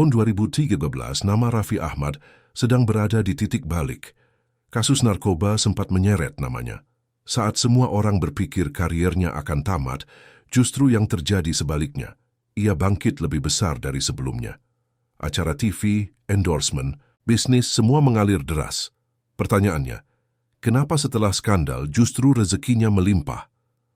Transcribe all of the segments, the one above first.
Tahun 2013, nama Raffi Ahmad sedang berada di titik balik. Kasus narkoba sempat menyeret namanya. Saat semua orang berpikir kariernya akan tamat, justru yang terjadi sebaliknya. Ia bangkit lebih besar dari sebelumnya. Acara TV, endorsement, bisnis semua mengalir deras. Pertanyaannya, kenapa setelah skandal justru rezekinya melimpah?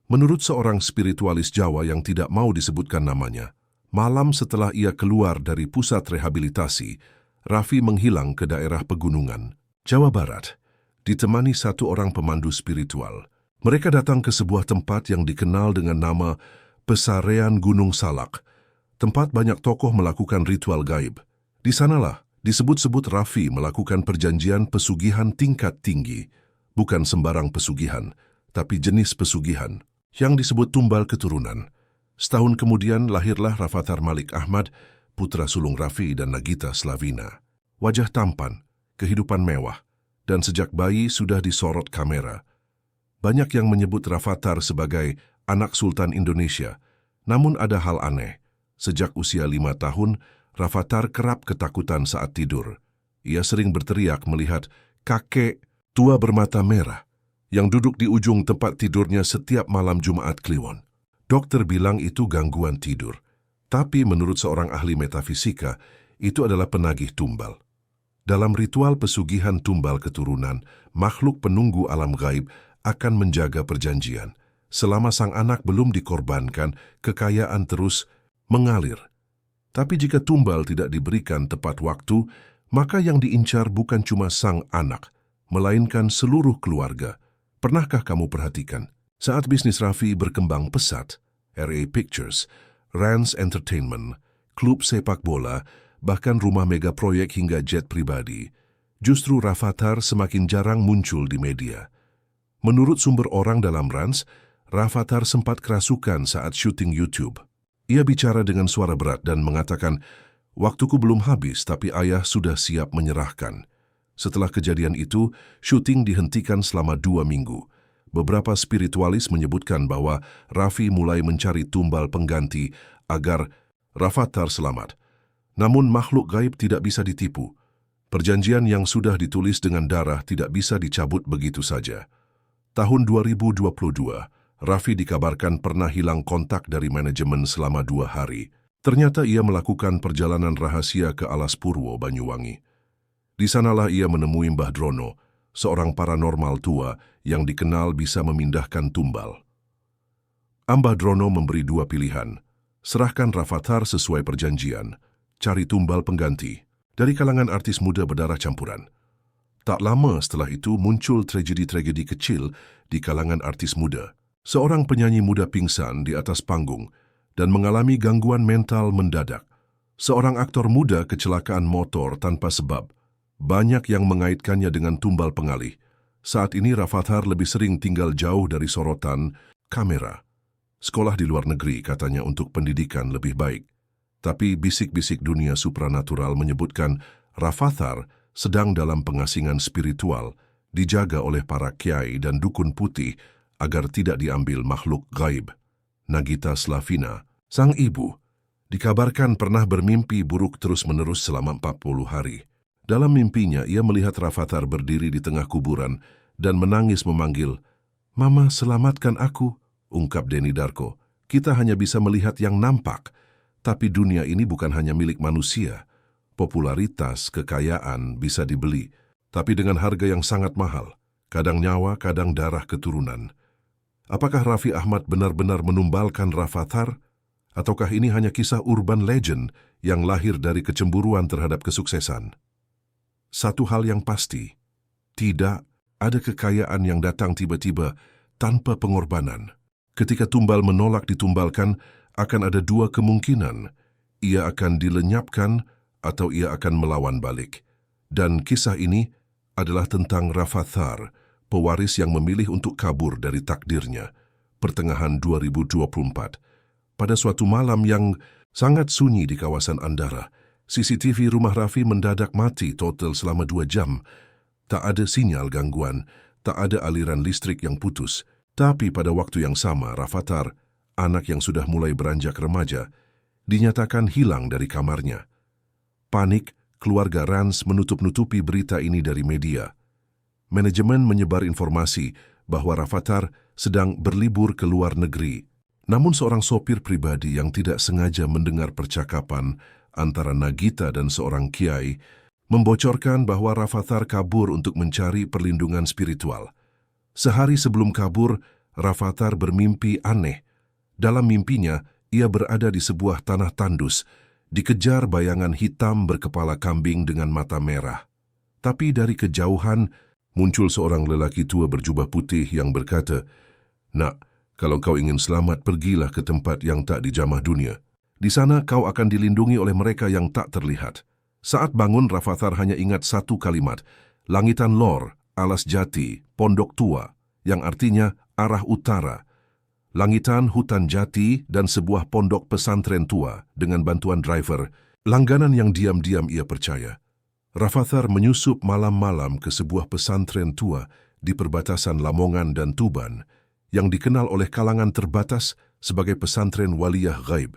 Menurut seorang spiritualis Jawa yang tidak mau disebutkan namanya, malam setelah ia keluar dari pusat rehabilitasi, Raffi menghilang ke daerah pegunungan, Jawa Barat, ditemani satu orang pemandu spiritual. Mereka datang ke sebuah tempat yang dikenal dengan nama Pesarean Gunung Salak. Tempat banyak tokoh melakukan ritual gaib. Di sanalah disebut-sebut Raffi melakukan perjanjian pesugihan tingkat tinggi. Bukan sembarang pesugihan, tapi jenis pesugihan yang disebut tumbal keturunan. Setahun kemudian lahirlah Rafathar Malik Ahmad, putra sulung Raffi dan Nagita Slavina. Wajah tampan, kehidupan mewah, dan sejak bayi sudah disorot kamera. Banyak yang menyebut Rafathar sebagai anak Sultan Indonesia. Namun ada hal aneh. Sejak usia 5 tahun, Rafathar kerap ketakutan saat tidur. Ia sering berteriak melihat kakek tua bermata merah yang duduk di ujung tempat tidurnya setiap malam Jumat Kliwon. Dokter bilang itu gangguan tidur. Tapi menurut seorang ahli metafisika, itu adalah penagih tumbal. Dalam ritual pesugihan tumbal keturunan, makhluk penunggu alam gaib akan menjaga perjanjian. Selama sang anak belum dikorbankan, kekayaan terus mengalir. Tapi jika tumbal tidak diberikan tepat waktu, maka yang diincar bukan cuma sang anak, melainkan seluruh keluarga. Pernahkah kamu perhatikan, saat bisnis Raffi berkembang pesat, RA Pictures, Rans Entertainment, klub sepak bola, bahkan rumah mega proyek hingga jet pribadi, justru Rafathar semakin jarang muncul di media. Menurut sumber orang dalam Rans, Rafathar sempat kerasukan saat syuting YouTube. Ia bicara dengan suara berat dan mengatakan, "Waktuku belum habis, tapi ayah sudah siap menyerahkan." Setelah kejadian itu, syuting dihentikan selama 2 minggu. Beberapa spiritualis menyebutkan bahwa Raffi mulai mencari tumbal pengganti agar Rafathar selamat. Namun makhluk gaib tidak bisa ditipu. Perjanjian yang sudah ditulis dengan darah tidak bisa dicabut begitu saja. Tahun 2022, Raffi dikabarkan pernah hilang kontak dari manajemen selama 2 hari. Ternyata ia melakukan perjalanan rahasia ke Alas Purwo, Banyuwangi. Di sanalah ia menemui Mbah Drono, seorang paranormal tua yang dikenal bisa memindahkan tumbal. Mbah Drono memberi 2 pilihan. Serahkan Rafathar sesuai perjanjian, cari tumbal pengganti dari kalangan artis muda berdarah campuran. Tak lama setelah itu muncul tragedi-tragedi kecil di kalangan artis muda. Seorang penyanyi muda pingsan di atas panggung dan mengalami gangguan mental mendadak. Seorang aktor muda kecelakaan motor tanpa sebab. Banyak yang mengaitkannya dengan tumbal pengalih. Saat ini Rafathar lebih sering tinggal jauh dari sorotan kamera. Sekolah di luar negeri katanya untuk pendidikan lebih baik. Tapi bisik-bisik dunia supranatural menyebutkan Rafathar sedang dalam pengasingan spiritual, dijaga oleh para kiai dan dukun putih agar tidak diambil makhluk gaib. Nagita Slavina, sang ibu, dikabarkan pernah bermimpi buruk terus-menerus selama 40 hari. Dalam mimpinya, ia melihat Rafathar berdiri di tengah kuburan dan menangis memanggil, "Mama, selamatkan aku," ungkap Denny Darko. "Kita hanya bisa melihat yang nampak, tapi dunia ini bukan hanya milik manusia. Popularitas, kekayaan bisa dibeli, tapi dengan harga yang sangat mahal, kadang nyawa, kadang darah keturunan." Apakah Raffi Ahmad benar-benar menumbalkan Rafathar? Ataukah ini hanya kisah urban legend yang lahir dari kecemburuan terhadap kesuksesan? Satu hal yang pasti, tidak ada kekayaan yang datang tiba-tiba tanpa pengorbanan. Ketika tumbal menolak ditumbalkan, akan ada 2 kemungkinan. Ia akan dilenyapkan atau ia akan melawan balik. Dan kisah ini adalah tentang Rafathar, pewaris yang memilih untuk kabur dari takdirnya. Pertengahan 2024, pada suatu malam yang sangat sunyi di kawasan Andara, CCTV rumah Raffi mendadak mati total selama 2 jam. Tak ada sinyal gangguan, tak ada aliran listrik yang putus. Tapi pada waktu yang sama, Rafathar, anak yang sudah mulai beranjak remaja, dinyatakan hilang dari kamarnya. Panik, keluarga Rans menutup-nutupi berita ini dari media. Manajemen menyebar informasi bahwa Rafathar sedang berlibur ke luar negeri. Namun seorang sopir pribadi yang tidak sengaja mendengar percakapan antara Nagita dan seorang kiai membocorkan bahwa Rafathar kabur untuk mencari perlindungan spiritual. Sehari sebelum kabur, Rafathar bermimpi aneh. Dalam mimpinya, ia berada di sebuah tanah tandus, dikejar bayangan hitam berkepala kambing dengan mata merah. Tapi dari kejauhan, muncul seorang lelaki tua berjubah putih yang berkata, "Nak, kalau kau ingin selamat, pergilah ke tempat yang tak dijamah dunia. Di sana kau akan dilindungi oleh mereka yang tak terlihat." Saat bangun, Rafathar hanya ingat satu kalimat, "Langitan Lor, alas jati, pondok tua," yang artinya arah utara. Langitan, hutan jati, dan sebuah pondok pesantren tua dengan bantuan driver, langganan yang diam-diam ia percaya. Rafathar menyusup malam-malam ke sebuah pesantren tua di perbatasan Lamongan dan Tuban, yang dikenal oleh kalangan terbatas sebagai pesantren Waliyah Ghaib.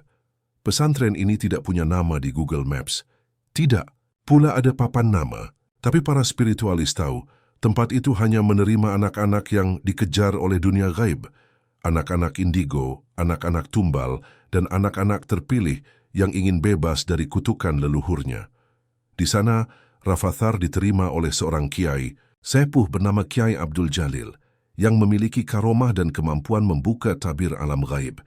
Pesantren ini tidak punya nama di Google Maps. Tidak pula ada papan nama, tapi para spiritualis tahu tempat itu hanya menerima anak-anak yang dikejar oleh dunia gaib, anak-anak indigo, anak-anak tumbal, dan anak-anak terpilih yang ingin bebas dari kutukan leluhurnya. Di sana, Rafathar diterima oleh seorang kiai, sepuh bernama Kiai Abdul Jalil, yang memiliki karomah dan kemampuan membuka tabir alam gaib.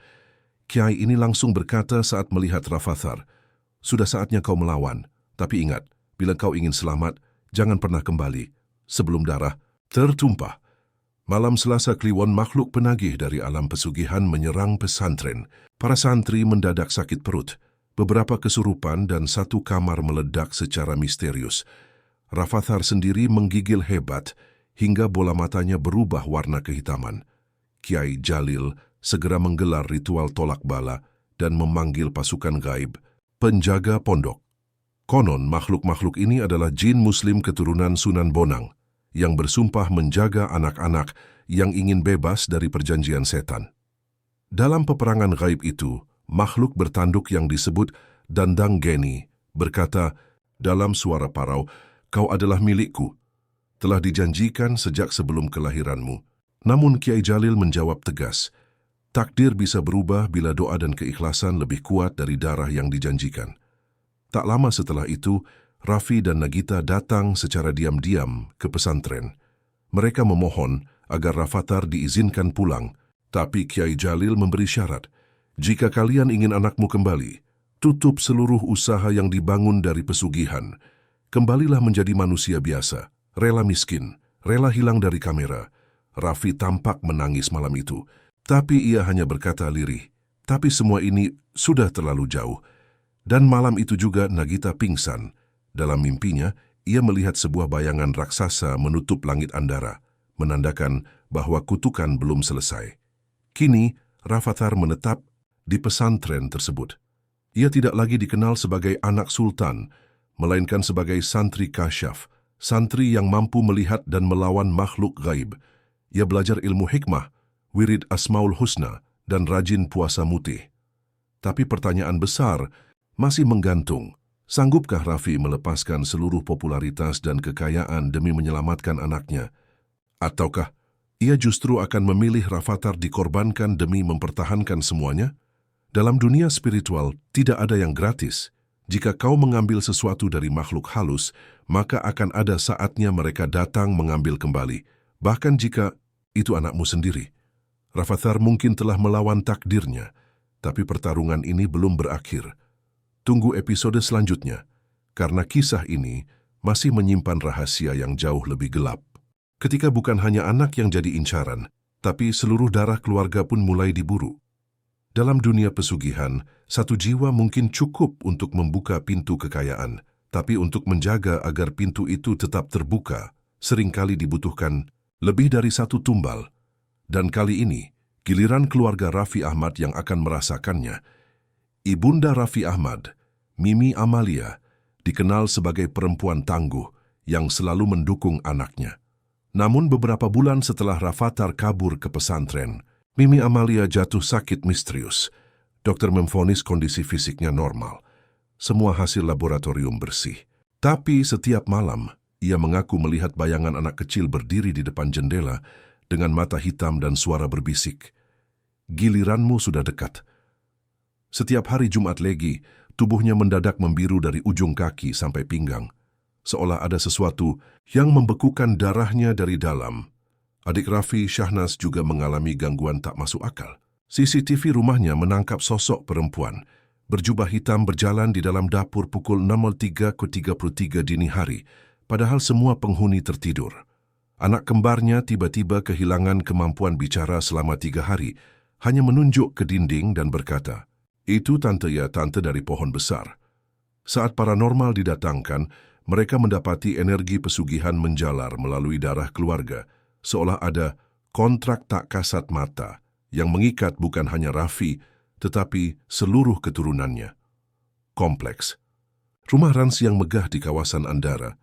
Kiai ini langsung berkata saat melihat Rafathar, "Sudah saatnya kau melawan, tapi ingat, bila kau ingin selamat, jangan pernah kembali sebelum darah tertumpah." Malam Selasa Kliwon, makhluk penagih dari alam pesugihan menyerang pesantren. Para santri mendadak sakit perut, beberapa kesurupan dan satu kamar meledak secara misterius. Rafathar sendiri menggigil hebat, hingga bola matanya berubah warna kehitaman. Kiai Jalil segera menggelar ritual tolak bala dan memanggil pasukan gaib, penjaga pondok. Konon makhluk-makhluk ini adalah jin muslim keturunan Sunan Bonang yang bersumpah menjaga anak-anak yang ingin bebas dari perjanjian setan. Dalam peperangan gaib itu, makhluk bertanduk yang disebut Dandang Geni berkata dalam suara parau, "Kau adalah milikku. Telah dijanjikan sejak sebelum kelahiranmu." Namun Kiai Jalil menjawab tegas, "Takdir bisa berubah bila doa dan keikhlasan lebih kuat dari darah yang dijanjikan." Tak lama setelah itu, Raffi dan Nagita datang secara diam-diam ke pesantren. Mereka memohon agar Rafathar diizinkan pulang, tapi Kiai Jalil memberi syarat, "Jika kalian ingin anakmu kembali, tutup seluruh usaha yang dibangun dari pesugihan. Kembalilah menjadi manusia biasa, rela miskin, rela hilang dari kamera." Raffi tampak menangis malam itu, tapi ia hanya berkata lirih, "Tapi semua ini sudah terlalu jauh." Dan malam itu juga Nagita pingsan. Dalam mimpinya, ia melihat sebuah bayangan raksasa menutup langit andara, menandakan bahwa kutukan belum selesai. Kini, Rafathar menetap di pesantren tersebut. Ia tidak lagi dikenal sebagai anak sultan, melainkan sebagai santri kasyaf, santri yang mampu melihat dan melawan makhluk gaib. Ia belajar ilmu hikmah, wirid Asmaul Husna, dan rajin puasa mutih. Tapi pertanyaan besar masih menggantung. Sanggupkah Raffi melepaskan seluruh popularitas dan kekayaan demi menyelamatkan anaknya? Ataukah ia justru akan memilih Rafathar dikorbankan demi mempertahankan semuanya? Dalam dunia spiritual, tidak ada yang gratis. Jika kau mengambil sesuatu dari makhluk halus, maka akan ada saatnya mereka datang mengambil kembali. Bahkan jika itu anakmu sendiri. Rafathar mungkin telah melawan takdirnya, tapi pertarungan ini belum berakhir. Tunggu episode selanjutnya, karena kisah ini masih menyimpan rahasia yang jauh lebih gelap. Ketika bukan hanya anak yang jadi incaran, tapi seluruh darah keluarga pun mulai diburu. Dalam dunia pesugihan, satu jiwa mungkin cukup untuk membuka pintu kekayaan, tapi untuk menjaga agar pintu itu tetap terbuka, seringkali dibutuhkan lebih dari satu tumbal. Dan kali ini, giliran keluarga Raffi Ahmad yang akan merasakannya. Ibunda Raffi Ahmad, Mimi Amalia, dikenal sebagai perempuan tangguh yang selalu mendukung anaknya. Namun beberapa bulan setelah Rafathar kabur ke pesantren, Mimi Amalia jatuh sakit misterius. Dokter memvonis kondisi fisiknya normal. semua hasil laboratorium bersih. Tapi setiap malam, ia mengaku melihat bayangan anak kecil berdiri di depan jendela dengan mata hitam dan suara berbisik. Giliranmu sudah dekat. Setiap hari Jumat Legi, tubuhnya mendadak membiru dari ujung kaki sampai pinggang, seolah ada sesuatu yang membekukan darahnya dari dalam. Adik Raffi, Shahnaz, juga mengalami gangguan tak masuk akal. CCTV rumahnya menangkap sosok perempuan berjubah hitam berjalan di dalam dapur pukul 03.33 dini hari, padahal semua penghuni tertidur. Anak kembarnya tiba-tiba kehilangan kemampuan bicara selama 3 hari, hanya menunjuk ke dinding dan berkata, "Itu tante ya, tante dari pohon besar." Saat paranormal didatangkan, mereka mendapati energi pesugihan menjalar melalui darah keluarga, seolah ada kontrak tak kasat mata yang mengikat bukan hanya Raffi, tetapi seluruh keturunannya. Kompleks. Rumah Rans yang megah di kawasan Andara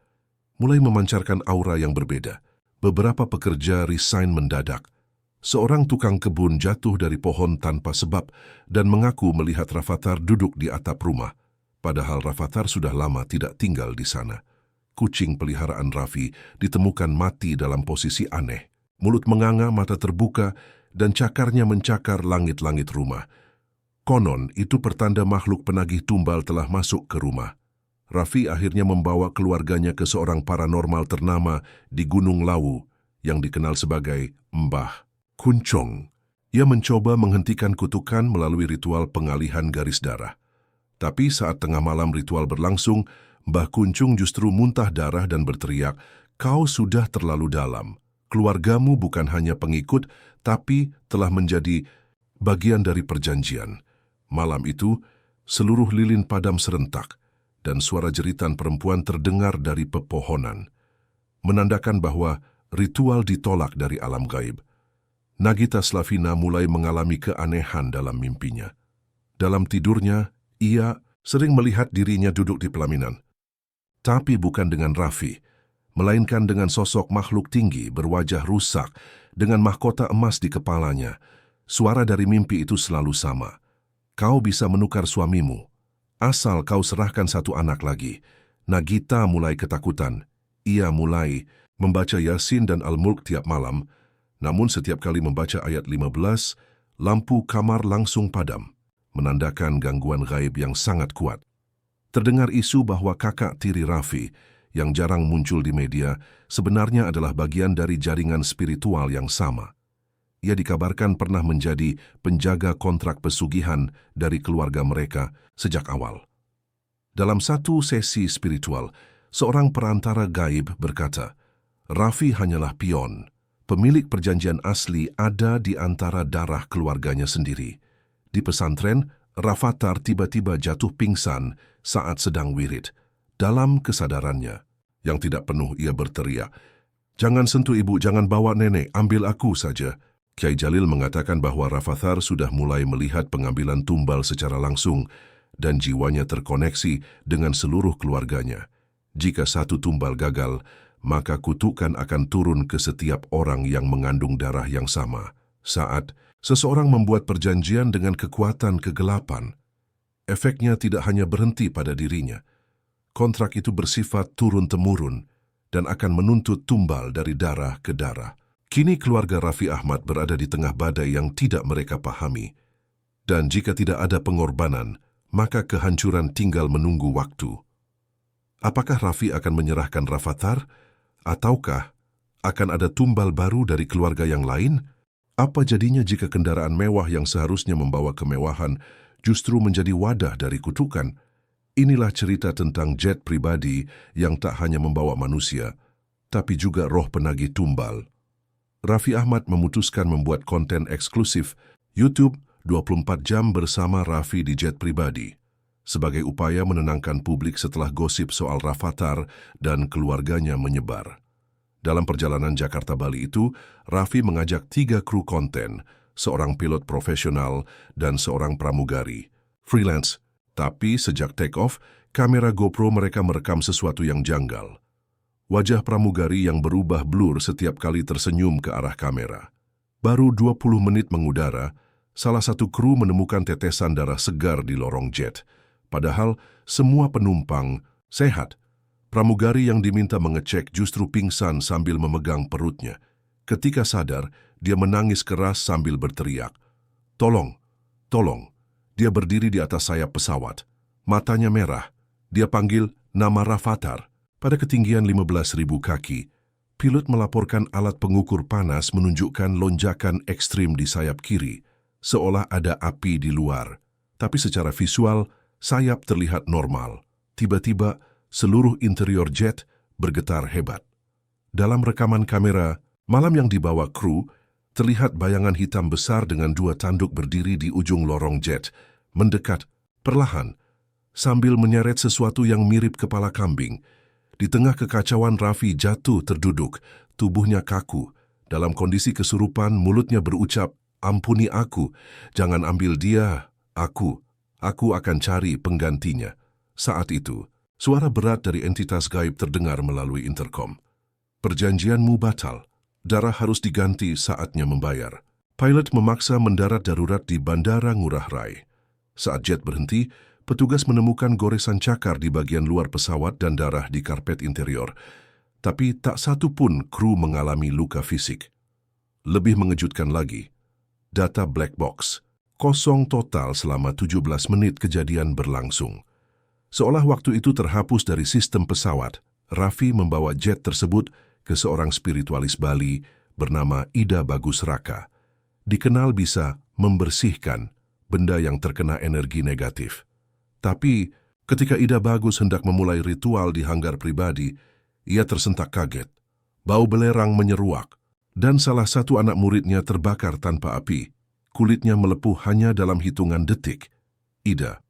mulai memancarkan aura yang berbeda. Beberapa pekerja resign mendadak. Seorang tukang kebun jatuh dari pohon tanpa sebab dan mengaku melihat Rafathar duduk di atap rumah, padahal Rafathar sudah lama tidak tinggal di sana. Kucing peliharaan Raffi ditemukan mati dalam posisi aneh. Mulut menganga, mata terbuka, dan cakarnya mencakar langit-langit rumah. Konon, itu pertanda makhluk penagih tumbal telah masuk ke rumah. Raffi akhirnya membawa keluarganya ke seorang paranormal ternama di Gunung Lawu yang dikenal sebagai Mbah Kuncung. Ia mencoba menghentikan kutukan melalui ritual pengalihan garis darah. Tapi saat tengah malam ritual berlangsung, Mbah Kuncung justru muntah darah dan berteriak, "Kau sudah terlalu dalam. Keluargamu bukan hanya pengikut, tapi telah menjadi bagian dari perjanjian." Malam itu, seluruh lilin padam serentak, dan suara jeritan perempuan terdengar dari pepohonan, menandakan bahwa ritual ditolak dari alam gaib. Nagita Slavina mulai mengalami keanehan dalam mimpinya. Dalam tidurnya, ia sering melihat dirinya duduk di pelaminan. Tapi bukan dengan Raffi, melainkan dengan sosok makhluk tinggi berwajah rusak dengan mahkota emas di kepalanya. Suara dari mimpi itu selalu sama. "Kau bisa menukar suamimu, asal kau serahkan satu anak lagi." Nagita mulai ketakutan. Ia mulai membaca Yasin dan Al-Mulk tiap malam, namun setiap kali membaca ayat 15, lampu kamar langsung padam, menandakan gangguan gaib yang sangat kuat. Terdengar isu bahwa kakak tiri Raffi, yang jarang muncul di media, sebenarnya adalah bagian dari jaringan spiritual yang sama. Ia dikabarkan pernah menjadi penjaga kontrak pesugihan dari keluarga mereka sejak awal. Dalam satu sesi spiritual, seorang perantara gaib berkata, "Raffi hanyalah pion. Pemilik perjanjian asli ada di antara darah keluarganya sendiri." Di pesantren, Rafathar tiba-tiba jatuh pingsan saat sedang wirid. Dalam kesadarannya yang tidak penuh, ia berteriak, "Jangan sentuh ibu, jangan bawa nenek, ambil aku saja." Kiai Jalil mengatakan bahwa Rafathar sudah mulai melihat pengambilan tumbal secara langsung dan jiwanya terkoneksi dengan seluruh keluarganya. Jika satu tumbal gagal, maka kutukan akan turun ke setiap orang yang mengandung darah yang sama. Saat seseorang membuat perjanjian dengan kekuatan kegelapan, efeknya tidak hanya berhenti pada dirinya. Kontrak itu bersifat turun-temurun dan akan menuntut tumbal dari darah ke darah. Kini keluarga Raffi Ahmad berada di tengah badai yang tidak mereka pahami. Dan jika tidak ada pengorbanan, maka kehancuran tinggal menunggu waktu. Apakah Raffi akan menyerahkan Rafathar? Ataukah akan ada tumbal baru dari keluarga yang lain? Apa jadinya jika kendaraan mewah yang seharusnya membawa kemewahan justru menjadi wadah dari kutukan? Inilah cerita tentang jet pribadi yang tak hanya membawa manusia, tapi juga roh penagih tumbal. Raffi Ahmad memutuskan membuat konten eksklusif YouTube 24 jam bersama Raffi di jet pribadi, sebagai upaya menenangkan publik setelah gosip soal Rafathar dan keluarganya menyebar. Dalam perjalanan Jakarta-Bali itu, Raffi mengajak 3 kru konten, seorang pilot profesional dan seorang pramugari, freelance. Tapi sejak take-off, kamera GoPro mereka merekam sesuatu yang janggal. Wajah pramugari yang berubah blur setiap kali tersenyum ke arah kamera. Baru 20 menit mengudara, salah satu kru menemukan tetesan darah segar di lorong jet. Padahal semua penumpang sehat. Pramugari yang diminta mengecek justru pingsan sambil memegang perutnya. Ketika sadar, dia menangis keras sambil berteriak, "Tolong, tolong." Dia berdiri di atas sayap pesawat. Matanya merah. Dia panggil nama Rafathar. Pada ketinggian 15.000 kaki, pilot melaporkan alat pengukur panas menunjukkan lonjakan ekstrim di sayap kiri, seolah ada api di luar. Tapi secara visual, sayap terlihat normal. Tiba-tiba, seluruh interior jet bergetar hebat. Dalam rekaman kamera, malam yang dibawa kru, terlihat bayangan hitam besar dengan 2 tanduk berdiri di ujung lorong jet, mendekat perlahan, sambil menyeret sesuatu yang mirip kepala kambing. Di tengah kekacauan, Raffi jatuh terduduk, tubuhnya kaku. Dalam kondisi kesurupan, mulutnya berucap, "Ampuni aku, jangan ambil dia, aku akan cari penggantinya." Saat itu, suara berat dari entitas gaib terdengar melalui interkom. "Perjanjianmu batal. Darah harus diganti, saatnya membayar." Pilot memaksa mendarat darurat di Bandara Ngurah Rai. Saat jet berhenti, petugas menemukan goresan cakar di bagian luar pesawat dan darah di karpet interior. Tapi tak satu pun kru mengalami luka fisik. Lebih mengejutkan lagi, data black box kosong total selama 17 menit kejadian berlangsung. Seolah waktu itu terhapus dari sistem pesawat, Raffi membawa jet tersebut ke seorang spiritualis Bali bernama Ida Bagus Raka. Dikenal bisa membersihkan benda yang terkena energi negatif. Tapi ketika Ida Bagus hendak memulai ritual di hanggar pribadi, ia tersentak kaget. Bau belerang menyeruak, dan salah satu anak muridnya terbakar tanpa api. Kulitnya melepuh hanya dalam hitungan detik. Ida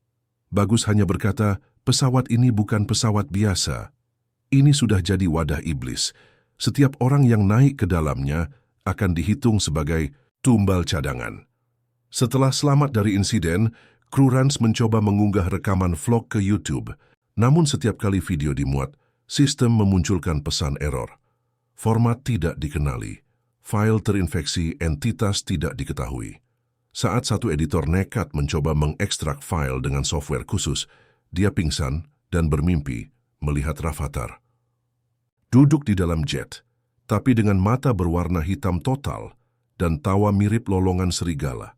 Bagus hanya berkata, "Pesawat ini bukan pesawat biasa. Ini sudah jadi wadah iblis. Setiap orang yang naik ke dalamnya akan dihitung sebagai tumbal cadangan." Setelah selamat dari insiden, kru Rans mencoba mengunggah rekaman vlog ke YouTube. Namun setiap kali video dimuat, sistem memunculkan pesan error. Format tidak dikenali. File terinfeksi, entitas tidak diketahui. Saat satu editor nekat mencoba mengekstrak file dengan software khusus, dia pingsan dan bermimpi melihat Rafathar. Duduk di dalam jet, tapi dengan mata berwarna hitam total dan tawa mirip lolongan serigala.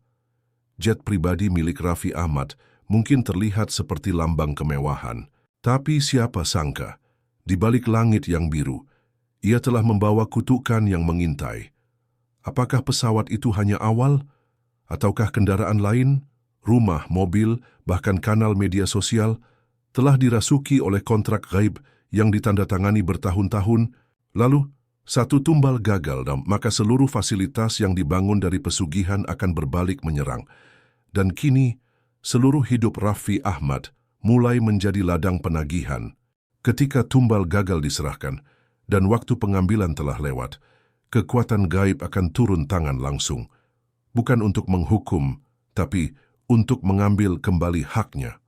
Jet pribadi milik Raffi Ahmad mungkin terlihat seperti lambang kemewahan, tapi siapa sangka, di balik langit yang biru, ia telah membawa kutukan yang mengintai. Apakah pesawat itu hanya awal? Ataukah kendaraan lain, rumah, mobil, bahkan kanal media sosial, telah dirasuki oleh kontrak gaib yang ditandatangani bertahun-tahun, lalu satu tumbal gagal dan maka seluruh fasilitas yang dibangun dari pesugihan akan berbalik menyerang. Dan kini, seluruh hidup Raffi Ahmad mulai menjadi ladang penagihan. Ketika tumbal gagal diserahkan dan waktu pengambilan telah lewat, kekuatan gaib akan turun tangan langsung. Bukan untuk menghukum, tapi untuk mengambil kembali haknya.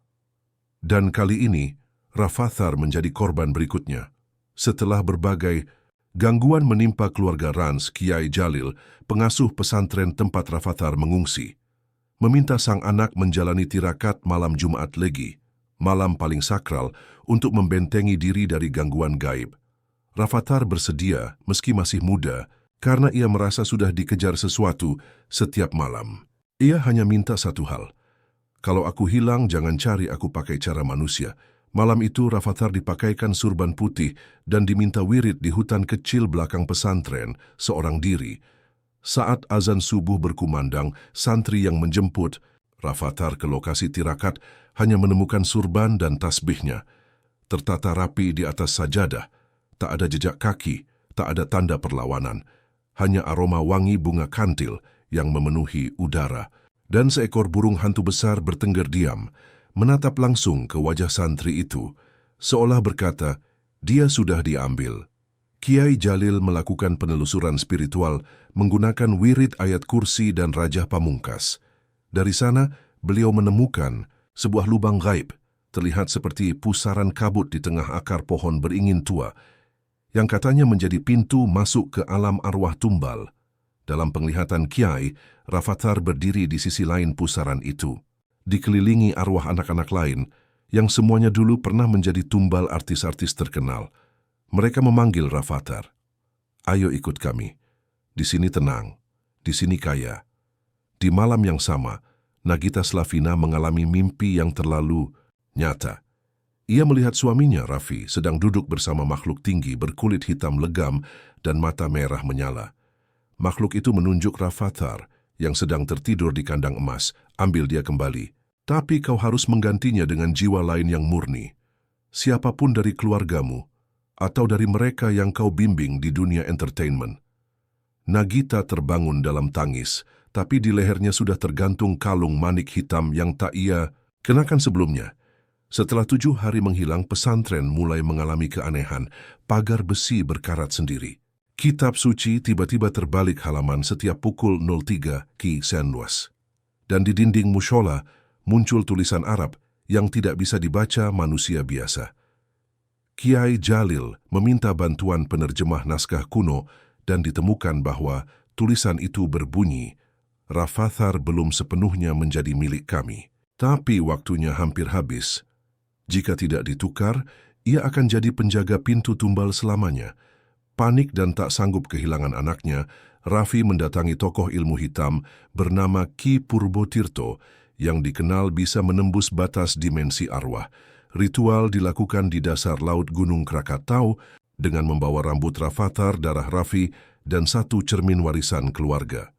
Dan kali ini, Rafathar menjadi korban berikutnya. Setelah berbagai gangguan menimpa keluarga Rans, Kiai Jalil, pengasuh pesantren tempat Rafathar mengungsi, meminta sang anak menjalani tirakat malam Jumat Legi, malam paling sakral, untuk membentengi diri dari gangguan gaib. Rafathar bersedia meski masih muda, karena ia merasa sudah dikejar sesuatu setiap malam. Ia hanya minta satu hal. "Kalau aku hilang, jangan cari aku pakai cara manusia." Malam itu Rafathar dipakaikan surban putih dan diminta wirid di hutan kecil belakang pesantren, seorang diri. Saat azan subuh berkumandang, santri yang menjemput Rafathar ke lokasi tirakat hanya menemukan surban dan tasbihnya. Tertata rapi di atas sajadah, tak ada jejak kaki, tak ada tanda perlawanan. Hanya aroma wangi bunga kantil yang memenuhi udara, dan seekor burung hantu besar bertengger diam, menatap langsung ke wajah santri itu, seolah berkata, dia sudah diambil. Kiai Jalil melakukan penelusuran spiritual menggunakan wirid ayat kursi dan Raja Pamungkas. Dari sana, beliau menemukan sebuah lubang gaib, terlihat seperti pusaran kabut di tengah akar pohon beringin tua, yang katanya menjadi pintu masuk ke alam arwah tumbal. Dalam penglihatan Kiai, Rafathar berdiri di sisi lain pusaran itu, dikelilingi arwah anak-anak lain yang semuanya dulu pernah menjadi tumbal artis-artis terkenal. Mereka memanggil Rafathar. Ayo ikut kami. Di sini tenang, di sini kaya. Di malam yang sama, Nagita Slavina mengalami mimpi yang terlalu nyata. Ia melihat suaminya, Raffi, sedang duduk bersama makhluk tinggi berkulit hitam legam dan mata merah menyala. Makhluk itu menunjuk Rafathar yang sedang tertidur di kandang emas. Ambil dia kembali. Tapi kau harus menggantinya dengan jiwa lain yang murni. Siapapun dari keluargamu, atau dari mereka yang kau bimbing di dunia entertainment. Nagita terbangun dalam tangis, tapi di lehernya sudah tergantung kalung manik hitam yang tak ia kenakan sebelumnya. Setelah 7 hari menghilang, pesantren mulai mengalami keanehan. Pagar besi berkarat sendiri. Kitab suci tiba-tiba terbalik halaman setiap pukul 03 Ki Senwas. Dan di dinding mushola muncul tulisan Arab yang tidak bisa dibaca manusia biasa. Kiai Jalil meminta bantuan penerjemah naskah kuno dan ditemukan bahwa tulisan itu berbunyi, Rafathar belum sepenuhnya menjadi milik kami. Tapi waktunya hampir habis. Jika tidak ditukar, ia akan jadi penjaga pintu tumbal selamanya. Panik dan tak sanggup kehilangan anaknya, Raffi mendatangi tokoh ilmu hitam bernama Ki Purbotirto yang dikenal bisa menembus batas dimensi arwah. Ritual dilakukan di dasar laut Gunung Krakatau dengan membawa rambut Rafathar, darah Raffi, dan 1 cermin warisan keluarga.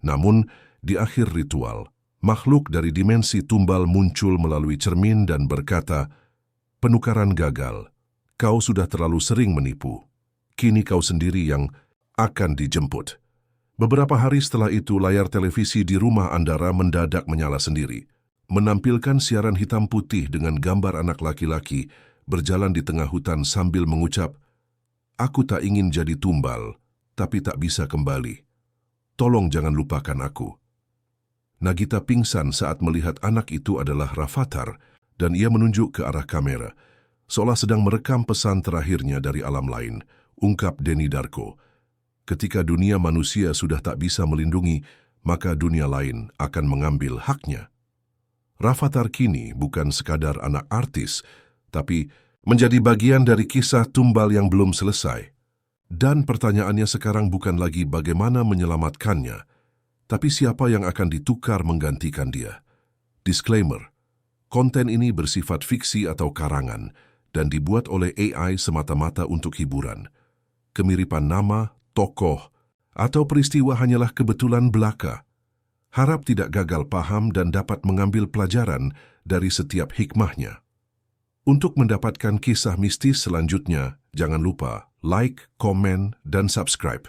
Namun, di akhir ritual, makhluk dari dimensi tumbal muncul melalui cermin dan berkata, penukaran gagal. Kau sudah terlalu sering menipu. Kini kau sendiri yang akan dijemput. Beberapa hari setelah itu, layar televisi di rumah Andara mendadak menyala sendiri, menampilkan siaran hitam putih dengan gambar anak laki-laki berjalan di tengah hutan sambil mengucap, aku tak ingin jadi tumbal, tapi tak bisa kembali. Tolong jangan lupakan aku. Nagita pingsan saat melihat anak itu adalah Rafathar dan ia menunjuk ke arah kamera, seolah sedang merekam pesan terakhirnya dari alam lain, ungkap Denny Darko. Ketika dunia manusia sudah tak bisa melindungi, maka dunia lain akan mengambil haknya. Rafathar kini bukan sekadar anak artis, tapi menjadi bagian dari kisah tumbal yang belum selesai. Dan pertanyaannya sekarang bukan lagi bagaimana menyelamatkannya, tapi siapa yang akan ditukar menggantikan dia. Disclaimer, konten ini bersifat fiksi atau karangan dan dibuat oleh AI semata-mata untuk hiburan. Kemiripan nama, tokoh, atau peristiwa hanyalah kebetulan belaka. Harap tidak gagal paham dan dapat mengambil pelajaran dari setiap hikmahnya. Untuk mendapatkan kisah mistis selanjutnya, jangan lupa like, komen, dan subscribe.